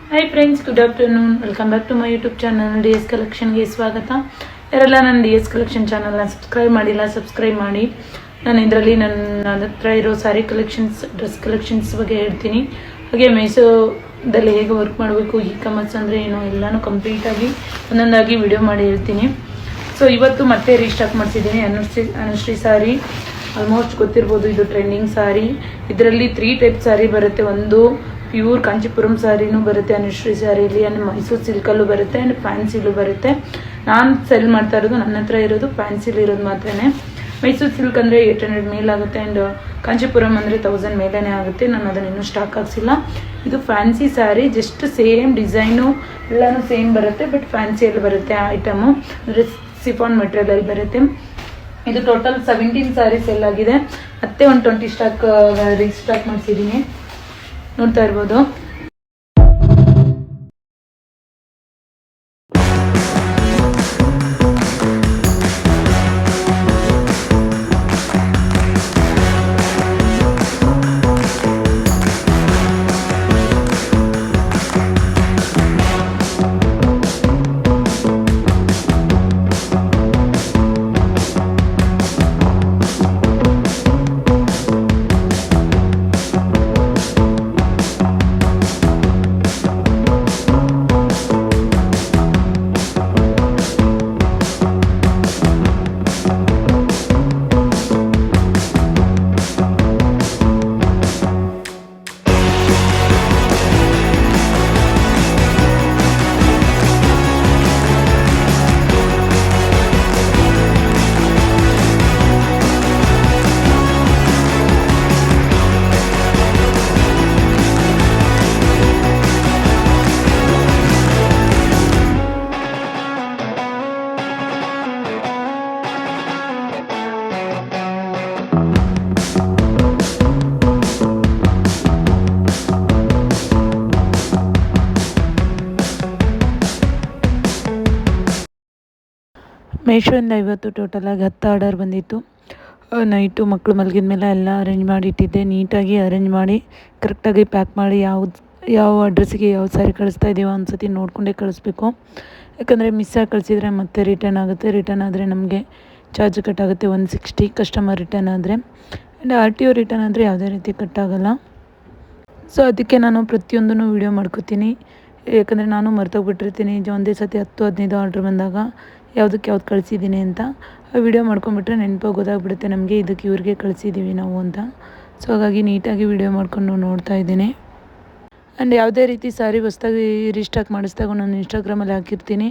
Hi friends, good afternoon. Welcome back to my YouTube channel DS ಕಲೆಕ್ಷನ್ಗೆ ಸ್ವಾಗತ. ಯಾರೆಲ್ಲ ನನ್ನ DS ಕಲೆಕ್ಷನ್ ಚಾನಲ್ನ ಸಬ್ಸ್ಕ್ರೈಬ್ ಮಾಡಿಲ್ಲ, ಸಬ್ಸ್ಕ್ರೈಬ್ ಮಾಡಿ. ನಾನು ಇದರಲ್ಲಿ ನನ್ನ ಹತ್ರ ಇರೋ ಸ್ಯಾರಿ ಕಲೆಕ್ಷನ್ಸ್, ಡ್ರೆಸ್ ಕಲೆಕ್ಷನ್ಸ್ ಬಗ್ಗೆ ಹೇಳ್ತೀನಿ. ಹಾಗೆ ಮೈಸೂರಲ್ಲಿ ಹೇಗೆ ವರ್ಕ್ ಮಾಡಬೇಕು, ಕಾಮರ್ಸ್ ಅಂದರೆ ಏನು, ಎಲ್ಲನೂ ಕಂಪ್ಲೀಟಾಗಿ ಒಂದೊಂದಾಗಿ ವಿಡಿಯೋ ಮಾಡಿ ಹೇಳ್ತೀನಿ. ಸೊ ಇವತ್ತು ಮತ್ತೆ ರೀಸ್ಟಾಕ್ ಮಾಡಿಸಿದ್ದೀನಿ ಅನುಶ್ರೀ ಸಾರಿ. ಆಲ್ಮೋಸ್ಟ್ ಗೊತ್ತಿರ್ಬೋದು, ಇದು ಟ್ರೆಂಡಿಂಗ್ ಸಾರಿ. ಇದರಲ್ಲಿ 3 ಟೈಪ್ ಸಾರಿ ಬರುತ್ತೆ. ಒಂದು ಪ್ಯೂರ್ ಕಾಂಚೀಪುರಂ ಸಾರಿನೂ ಬರುತ್ತೆ ಅನುಶ್ರೀ ಸ್ಯಾರಿಲಿ, ಆ್ಯಂಡ್ ಮೈಸೂರು ಸಿಲ್ಕಲ್ಲೂ ಬರುತ್ತೆ, ಆ್ಯಂಡ್ ಫ್ಯಾನ್ಸಿಲೂ ಬರುತ್ತೆ. ನಾನು ಸೆಲ್ ಮಾಡ್ತಾ ಇರೋದು, ನನ್ನ ಹತ್ರ ಇರೋದು ಫ್ಯಾನ್ಸಿಲಿ ಇರೋದು ಮಾತ್ರನೇ. ಮೈಸೂರು ಸಿಲ್ಕ್ ಅಂದರೆ 800 ಮೇಲಾಗುತ್ತೆ, ಆ್ಯಂಡ್ ಕಾಂಚೀಪುರಂ ಅಂದರೆ 1000 ಮೇಲೇ ಆಗುತ್ತೆ. ನಾನು ಅದನ್ನು ಇನ್ನೂ ಸ್ಟಾಕ್ ಹಾಕ್ಸಿಲ್ಲ. ಇದು fancy sari, just same design ಎಲ್ಲನೂ ಸೇಮ್ ಬರುತ್ತೆ, ಬಟ್ ಫ್ಯಾನ್ಸಿಯಲ್ಲಿ ಬರುತ್ತೆ ಐಟಮು. ಅಂದರೆ ಸಿಫಾನ್ ಮೆಟೀರಿಯಲ್ ಬರುತ್ತೆ. ಇದು ಟೋಟಲ್ 17 ಸ್ಯಾರಿ ಸೆಲ್ ಆಗಿದೆ. ಮತ್ತೆ ಒಂದು 20 ಸ್ಟಾಕ್ ರೀಸ್ಟಾಕ್ ಮಾಡಿಸಿದ್ದೀನಿ, ನೋಡ್ತಾ ಇರ್ಬೋದು. ಮೀಶೋಯಿಂದ ಇವತ್ತು ಟೋಟಲಾಗಿ 10 ಆರ್ಡರ್ ಬಂದಿತ್ತು. ನೈಟು ಮಕ್ಕಳು ಮಲಗಿದ ಮೇಲೆ ಎಲ್ಲ ಅರೇಂಜ್ ಮಾಡಿ ಇಟ್ಟಿದ್ದೆ. ನೀಟಾಗಿ ಅರೇಂಜ್ ಮಾಡಿ ಕರೆಕ್ಟಾಗಿ ಪ್ಯಾಕ್ ಮಾಡಿ ಯಾವ ಅಡ್ರೆಸ್ಸಿಗೆ ಯಾವ ಸ್ಯಾರಿ ಕಳಿಸ್ತಾ ಇದ್ದೀವೋ ಅನ್ಸತಿ ನೋಡಿಕೊಂಡೇ ಕಳಿಸ್ಬೇಕು. ಯಾಕಂದರೆ ಮಿಸ್ಸಾಗಿ ಕಳಿಸಿದ್ರೆ ಮತ್ತೆ ರಿಟರ್ನ್ ಆಗುತ್ತೆ. ರಿಟರ್ನ್ ಆದರೆ ನಮಗೆ ಚಾರ್ಜ್ ಕಟ್ಟಾಗುತ್ತೆ 160 ಕಸ್ಟಮರ್ ರಿಟರ್ನ್ ಆದರೆ. ಆ್ಯಂಡ್ RTO ರಿಟರ್ನ್ ಆದರೆ ಯಾವುದೇ ರೀತಿ ಕಟ್ಟಾಗಲ್ಲ. ಸೊ ಅದಕ್ಕೆ ನಾನು ಪ್ರತಿಯೊಂದನ್ನು ವೀಡಿಯೋ ಮಾಡ್ಕೋತೀನಿ. ಯಾಕಂದರೆ ನಾನು ಮರ್ತೋಗ್ಬಿಟ್ಟಿರ್ತೀನಿ. ಒಂದೇ ಸತಿ 10-15 ಆರ್ಡ್ರ್ ಬಂದಾಗ ಯಾವುದಕ್ಕೆ ಯಾವ್ದು ಕಳಿಸಿದ್ದೀನಿ ಅಂತ ಆ ವಿಡಿಯೋ ಮಾಡ್ಕೊಂಡ್ಬಿಟ್ರೆ ನೆನಪಾಗಿ ಗೊತ್ತಾಗ್ಬಿಡುತ್ತೆ ನಮಗೆ, ಇದಕ್ಕೆ ಇವ್ರಿಗೆ ಕಳಿಸಿದ್ದೀವಿ ನಾವು ಅಂತ. ಸೊ ಹಾಗಾಗಿ ನೀಟಾಗಿ ವಿಡಿಯೋ ಮಾಡ್ಕೊಂಡು ನೋಡ್ತಾ ಇದ್ದೀನಿ. ಆ್ಯಂಡ್ ಯಾವುದೇ ರೀತಿ ಸಾರಿ ಹೊಸ್ದಾಗಿ ರೀಸ್ಟಾಕ್ ಮಾಡಿಸಿದಾಗ ನಾನು ಇನ್ಸ್ಟಾಗ್ರಾಮಲ್ಲಿ ಹಾಕಿರ್ತೀನಿ.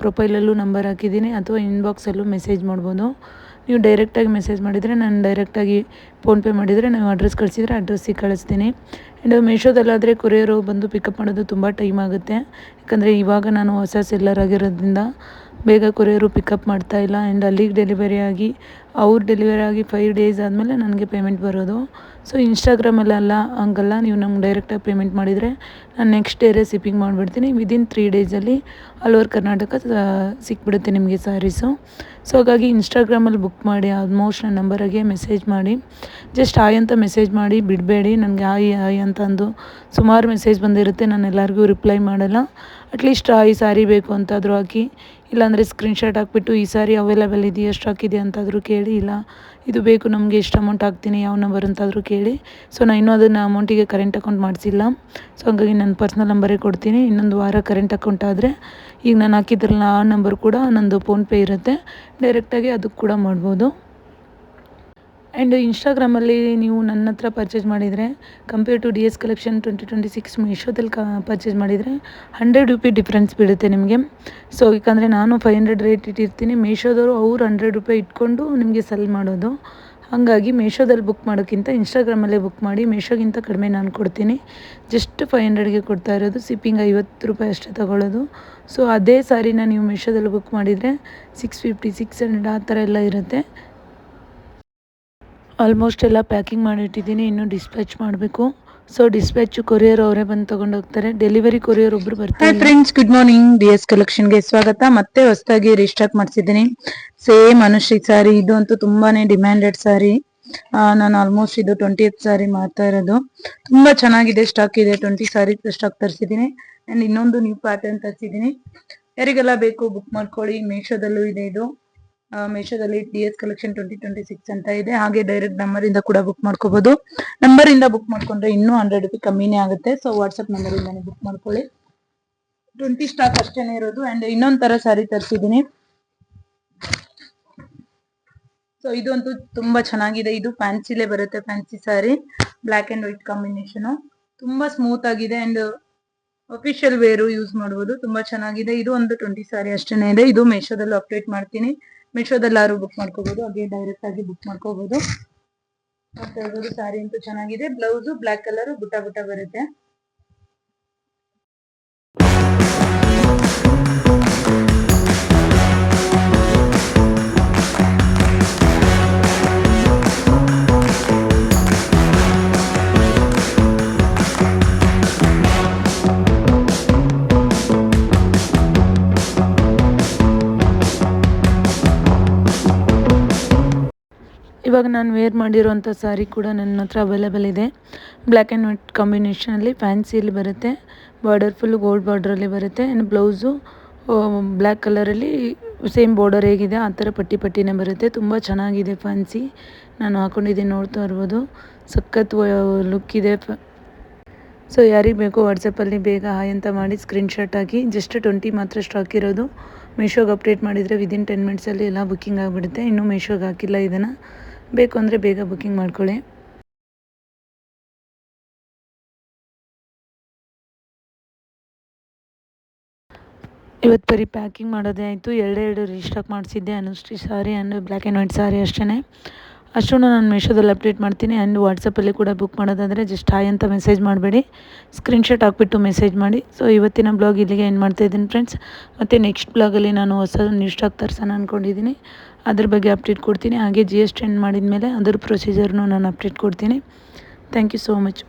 ಪ್ರೊಫೈಲಲ್ಲೂ ನಂಬರ್ ಹಾಕಿದ್ದೀನಿ, ಅಥವಾ ಇನ್ಬಾಕ್ಸಲ್ಲೂ ಮೆಸೇಜ್ ಮಾಡ್ಬೋದು. ನೀವು ಡೈರೆಕ್ಟಾಗಿ ಮೆಸೇಜ್ ಮಾಡಿದರೆ ನಾನು ಡೈರೆಕ್ಟಾಗಿ ಫೋನ್ಪೇ ಮಾಡಿದರೆ ನೀವು ಅಡ್ರೆಸ್ ಕಳಿಸಿದರೆ ಅಡ್ರೆಸ್ಸಿಗೆ ಕಳಿಸ್ತೀನಿ. ಆ್ಯಂಡ್ ಮೀಶೋದಲ್ಲಾದರೆ ಕೊರಿಯರು ಬಂದು ಪಿಕಪ್ ಮಾಡೋದು ತುಂಬ ಟೈಮ್ ಆಗುತ್ತೆ. ಯಾಕಂದರೆ ಇವಾಗ ನಾನು ಹೊಸ ಸೆಲ್ಲರ್ ಆಗಿರೋದ್ರಿಂದ ಬೇಗ ಕೊರಿಯರು ಪಿಕಪ್ ಮಾಡ್ತಾಯಿಲ್ಲ. ಆ್ಯಂಡ್ ಅಲ್ಲಿಗೆ ಡೆಲಿವರಿ ಆಗಿ 5 ಡೇಸ್ ಆದಮೇಲೆ ನನಗೆ ಪೇಮೆಂಟ್ ಬರೋದು. ಸೊ ಇನ್ಸ್ಟಾಗ್ರಾಮಲ್ಲೆಲ್ಲ ಹಂಗಲ್ಲ, ನೀವು ನಮ್ಗೆ ಡೈರೆಕ್ಟಾಗಿ ಪೇಮೆಂಟ್ ಮಾಡಿದರೆ ನಾನು ನೆಕ್ಸ್ಟ್ ಡೇರೇ ಶಿಪ್ಪಿಂಗ್ ಮಾಡಿಬಿಡ್ತೀನಿ. ವಿದಿನ್ 3 ಡೇಸಲ್ಲಿ ಆಲ್ ಓವರ್ ಕರ್ನಾಟಕ ಸಿಕ್ಬಿಡುತ್ತೆ ನಿಮಗೆ ಸ್ಯಾರೀಸು. ಸೊ ಹಾಗಾಗಿ ಇನ್ಸ್ಟಾಗ್ರಾಮಲ್ಲಿ ಬುಕ್ ಮಾಡಿ ಆಲ್ಮೋಸ್ಟ್ ನನ್ನ ನಂಬರಿಗೆ ಮೆಸೇಜ್ ಮಾಡಿ, ಜಸ್ಟ್ ಹಾಯ್ ಅಂತ ಮೆಸೇಜ್ ಮಾಡಿ ಬಿಡಬೇಡಿ. ನನಗೆ ಹಾಯ್ ಅಂತ ಅಂದು ಸುಮಾರು ಮೆಸೇಜ್ ಬಂದಿರುತ್ತೆ, ನಾನು ಎಲ್ಲರಿಗೂ ರಿಪ್ಲೈ ಮಾಡಲ್ಲ. ಅಟ್ಲೀಸ್ಟ್ ಈ ಸ್ಯಾರಿ ಬೇಕು ಅಂತಾದರೂ ಹಾಕಿ, ಇಲ್ಲಾಂದರೆ ಸ್ಕ್ರೀನ್ಶಾಟ್ ಹಾಕ್ಬಿಟ್ಟು ಈ ಸಾರಿ ಅವೈಲೇಬಲ್ ಇದೆಯಾ, ಸ್ಟಾಕ್ ಇದೆ ಅಂತಾದರೂ ಕೇಳಿ, ಇಲ್ಲ ಇದು ಬೇಕು ನಮಗೆ ಎಷ್ಟು ಅಮೌಂಟ್ ಹಾಕ್ತೀನಿ ಯಾವ ನಂಬರ್ ಅಂತಾದರೂ ಕೇಳಿ. ಸೊ ನಾನು ಇನ್ನೂ ಅದನ್ನು ಅಮೌಂಟಿಗೆ ಕರೆಂಟ್ ಅಕೌಂಟ್ ಮಾಡಿಸಿಲ್ಲ. ಸೊ ಹಾಗಾಗಿ ನನ್ನ ಪರ್ಸ್ನಲ್ ನಂಬರೇ ಕೊಡ್ತೀನಿ. ಇನ್ನೊಂದು ವಾರ ಕರೆಂಟ್ ಅಕೌಂಟ್ ಆದರೆ ಈಗ ನಾನು ಹಾಕಿದ್ರಲ್ಲ ಆ ನಂಬರ್ ಕೂಡ ನಂದು ಫೋನ್ಪೇ ಇರುತ್ತೆ, ಡೈರೆಕ್ಟಾಗಿ ಅದಕ್ಕೆ ಕೂಡ ಮಾಡ್ಬೋದು. ಆ್ಯಂಡ್ ಇನ್ಸ್ಟಾಗ್ರಾಮಲ್ಲಿ ನೀವು ನನ್ನ ಹತ್ರ ಪರ್ಚೇಸ್ ಮಾಡಿದರೆ ಕಂಪೇರ್ ಟು DS ಕಲೆಕ್ಷನ್ 2026 ಮೀಶೋದಲ್ಲಿ ಪರ್ಚೇಸ್ ಮಾಡಿದರೆ 100 ರೂಪಿ ಡಿಫ್ರೆನ್ಸ್ ಬೀಳುತ್ತೆ ನಿಮಗೆ. ಸೊ ಯಾಕಂದರೆ ನಾನು 500 ರೇಟ್ ಇಟ್ಟಿರ್ತೀನಿ, ಮೀಶೋದವರು ಅವ್ರು 100 ರೂಪಾಯಿ ಇಟ್ಕೊಂಡು ನಿಮಗೆ ಸೆಲ್ ಮಾಡೋದು. ಹಾಗಾಗಿ ಮೀಶೋದಲ್ಲಿ ಬುಕ್ ಮಾಡೋಕ್ಕಿಂತ ಇನ್ಸ್ಟಾಗ್ರಾಮಲ್ಲೇ ಬುಕ್ ಮಾಡಿ. ಮೀಶೋಗಿಂತ ಕಡಿಮೆ ನಾನು ಕೊಡ್ತೀನಿ, ಜಸ್ಟ್ 500ಗೆ ಕೊಡ್ತಾ ಇರೋದು. ಶಿಪ್ಪಿಂಗ್ 50 ರೂಪಾಯಿ ಅಷ್ಟೇ ತೊಗೊಳ್ಳೋದು. ಸೊ ಅದೇ ಸಾರಿನ ನೀವು ಮೀಶೋದಲ್ಲಿ ಬುಕ್ ಮಾಡಿದರೆ 650 600 ಆ ಥರ ಎಲ್ಲ ಇರುತ್ತೆ. ಆಲ್ಮೋಸ್ಟ್ ಎಲ್ಲ ಪ್ಯಾಕಿಂಗ್ ಮಾಡಿಟ್ಟಿದ್ದೀನಿ, ಇನ್ನೂ ಡಿಸ್ಪ್ಯಾಚ್ ಮಾಡಬೇಕು. ಸೊ ಡಿಸ್ಪ್ಯಾಚ್ ಕೊರಿಯರ್ ಅವರೇ ಬಂದು ತಗೊಂಡು ಹೋಗ್ತಾರೆ. ಡೆಲಿವರಿ ಕೊರಿಯರ್ ಒಬ್ರು ಬರ್ತಾರೆ. Friends, good morning. DS ಕಲೆಕ್ಷನ್ಗೆ ಸ್ವಾಗತ. ಮತ್ತೆ ಹೊಸದಾಗಿ ರೀಸ್ಟಾಕ್ ಮಾಡಿಸಿದ್ದೀನಿ. ಸೇಮ್ ಅನುಶ್ರೀ ಸಾರಿ. ಇದು ಅಂತೂ ತುಂಬಾನೇ ಡಿಮ್ಯಾಂಡೆಡ್ ಸಾರಿ. ನಾನು ಆಲ್ಮೋಸ್ಟ್ ಇದು 20th ಸಾರಿ ಮಾಡ್ತಾ ಇರೋದು. ತುಂಬಾ ಚೆನ್ನಾಗಿದೆ, ಸ್ಟಾಕ್ ಇದೆ. 20 ಸಾರಿ ಸ್ಟಾಕ್ ತರಿಸಿದ್ದೀನಿ. ಅಂಡ್ ಇನ್ನೊಂದು ನ್ಯೂ ಪ್ಯಾಟರ್ನ್ ತರಿಸಿದ್ದೀನಿ. ಯಾರಿಗೆಲ್ಲ ಬೇಕು ಬುಕ್ ಮಾಡ್ಕೊಳ್ಳಿ. ಮೀಶೋದಲ್ಲೂ ಇದೆ ಇದು. ಮೀಶೋದಲ್ಲಿ DS ಕಲೆಕ್ಷನ್ 2026 ಅಂತ ಇದೆ. ಹಾಗೆ ಡೈರೆಕ್ಟ್ ನಂಬರ್ ಇಂದ ಕೂಡ ಬುಕ್ ಮಾಡ್ಕೋಬಹುದು. ನಂಬರ್ ಇಂದ ಬುಕ್ ಮಾಡ್ಕೊಂಡ್ರೆ ಇನ್ನೂ 100 ರೂಪಾಯಿ ಕಮ್ಮಿನೇ ಆಗುತ್ತೆ. ಸೊ ವಾಟ್ಸ್ಆಪ್ ನಂಬರ್ ಇಂದಾನೆ ಬುಕ್ ಮಾಡ್ಕೊಳ್ಳಿ. 20 ಸ್ಟಾಕ್ ಅಷ್ಟೇನೆ ಇರೋದು. ಅಂಡ್ ಇನ್ನೊಂದ್ ತರ ಸಾರಿ ತರಿಸಿದ್ದೀನಿ. ಸೊ ಇದು ಅಂತೂ ತುಂಬಾ ಚೆನ್ನಾಗಿದೆ. ಇದು ಫ್ಯಾನ್ಸಿಲೇ ಬರುತ್ತೆ, fancy sorry, black and white combination. ತುಂಬಾ ಸ್ಮೂತ್ ಆಗಿದೆ ಅಂಡ್ ಅಫಿಷಿಯಲ್ ವೇರು ಯೂಸ್ ಮಾಡಬಹುದು. ತುಂಬಾ ಚೆನ್ನಾಗಿದೆ. ಇದು ಒಂದು 20 ಸಾರಿ ಅಷ್ಟೇನೆ ಇದೆ. ಇದು ಮೀಶೋದಲ್ಲೂ ಅಪ್ಡೇಟ್ ಮಾಡ್ತೀನಿ. ಮೀಶೋದಲ್ಲಾರು ಬುಕ್ ಮಾಡ್ಕೋಬಹುದು, ಹಾಗೆ ಡೈರೆಕ್ಟ್ ಆಗಿ ಬುಕ್ ಮಾಡ್ಕೋಬಹುದು. ಸಾರಿ ಅಂತೂ ಚೆನ್ನಾಗಿದೆ. ಬ್ಲೌಸ್ ಬ್ಲಾಕ್ ಕಲರ್ ಬುಟ್ಟ ಬುಟ್ಟ ಬರುತ್ತೆ. ಇವಾಗ ನಾನು ವೇರ್ ಮಾಡಿರೋಂಥ ಸಾರಿ ಕೂಡ ನನ್ನ ಹತ್ರ ಅವೈಲೇಬಲ್ ಇದೆ. ಬ್ಲ್ಯಾಕ್ ಆ್ಯಂಡ್ ವೈಟ್ ಕಾಂಬಿನೇಷನಲ್ಲಿ ಫ್ಯಾನ್ಸಿಲಿ ಬರುತ್ತೆ. ಬಾರ್ಡರ್ ಫುಲ್ಲು ಗೋಲ್ಡ್ ಬಾರ್ಡ್ರಲ್ಲಿ ಬರುತ್ತೆ. ಆ್ಯಂಡ್ ಬ್ಲೌಸು ಬ್ಲ್ಯಾಕ್ ಕಲರಲ್ಲಿ ಸೇಮ್ ಬಾರ್ಡರ್ ಹೇಗಿದೆ ಆ ಥರ ಪಟ್ಟಿ ಪಟ್ಟಿನೇ ಬರುತ್ತೆ. ತುಂಬ ಚೆನ್ನಾಗಿದೆ ಫ್ಯಾನ್ಸಿ. ನಾನು ಹಾಕ್ಕೊಂಡಿದ್ದೀನಿ, ನೋಡ್ತಾ ಇರ್ಬೋದು. ಸಖತ್ ಲುಕ್ ಇದೆ. ಸೊ ಯಾರಿಗೆ ಬೇಕೋ ವಾಟ್ಸಪ್ಪಲ್ಲಿ ಬೇಗ ಹಾಯ್ ಅಂತ ಮಾಡಿ ಸ್ಕ್ರೀನ್ಶಾಟ್ ಹಾಕಿ. ಜಸ್ಟ್ 20 ಮಾತ್ರ ಸ್ಟಾಕ್ ಇರೋದು. ಮೀಶೋಗೆ ಅಪ್ಡೇಟ್ ಮಾಡಿದರೆ ವಿದಿನ್ 10 ಮಿನಿಟ್ಸಲ್ಲಿ ಎಲ್ಲ ಬುಕ್ಕಿಂಗ್ ಆಗಿಬಿಡುತ್ತೆ. ಇನ್ನೂ ಮೀಶೋಗೆ ಹಾಕಿಲ್ಲ ಇದನ್ನು. ಬೇಕು ಅಂದರೆ ಬೇಗ ಬುಕ್ಕಿಂಗ್ ಮಾಡ್ಕೊಳ್ಳಿ. ಇವತ್ತು ಬರೀ ಪ್ಯಾಕಿಂಗ್ ಮಾಡೋದೇ ಆಯಿತು. ಎರಡೆರಡು ರೀಸ್ಟಾಕ್ ಮಾಡಿಸಿದ್ದೆ. Anushree sari and black and white sari ಅಷ್ಟೇ. ಅಷ್ಟನ್ನು ನಾನು ಮೀಶೋದಲ್ಲಿ ಅಪ್ಡೇಟ್ ಮಾಡ್ತೀನಿ. ಆ್ಯಂಡ್ ವಾಟ್ಸಪ್ಪಲ್ಲಿ ಕೂಡ ಬುಕ್ ಮಾಡೋದಾದರೆ ಜಸ್ಟ್ ಹಾಯ್ ಅಂತ ಮೆಸೇಜ್ ಮಾಡಬೇಡಿ, ಸ್ಕ್ರೀನ್ಶಾಟ್ ಹಾಕ್ಬಿಟ್ಟು ಮೆಸೇಜ್ ಮಾಡಿ. ಸೊ ಇವತ್ತಿನ ಬ್ಲಾಗ್ ಇಲ್ಲಿಗೆ ಎಂಡ್ ಮಾಡ್ತಾಯಿದ್ದೀನಿ ಫ್ರೆಂಡ್ಸ್. ಮತ್ತು ನೆಕ್ಸ್ಟ್ ಬ್ಲಾಗಲ್ಲಿ ನಾನು ಹೊಸ ನ್ಯೂ ಸ್ಟಾಕ್ ತರ್ಸೋಣ ಅಂದ್ಕೊಂಡಿದ್ದೀನಿ. ಅದ್ರ ಬಗ್ಗೆ ಅಪ್ಡೇಟ್ ಕೊಡ್ತೀನಿ. ಹಾಗೆ GST ಎಂಡ್ ಮಾಡಿದ ಮೇಲೆ ಅದರ ಪ್ರೊಸೀಜರ್ನು ನಾನು ಅಪ್ಡೇಟ್ ಕೊಡ್ತೀನಿ. Thank you so much.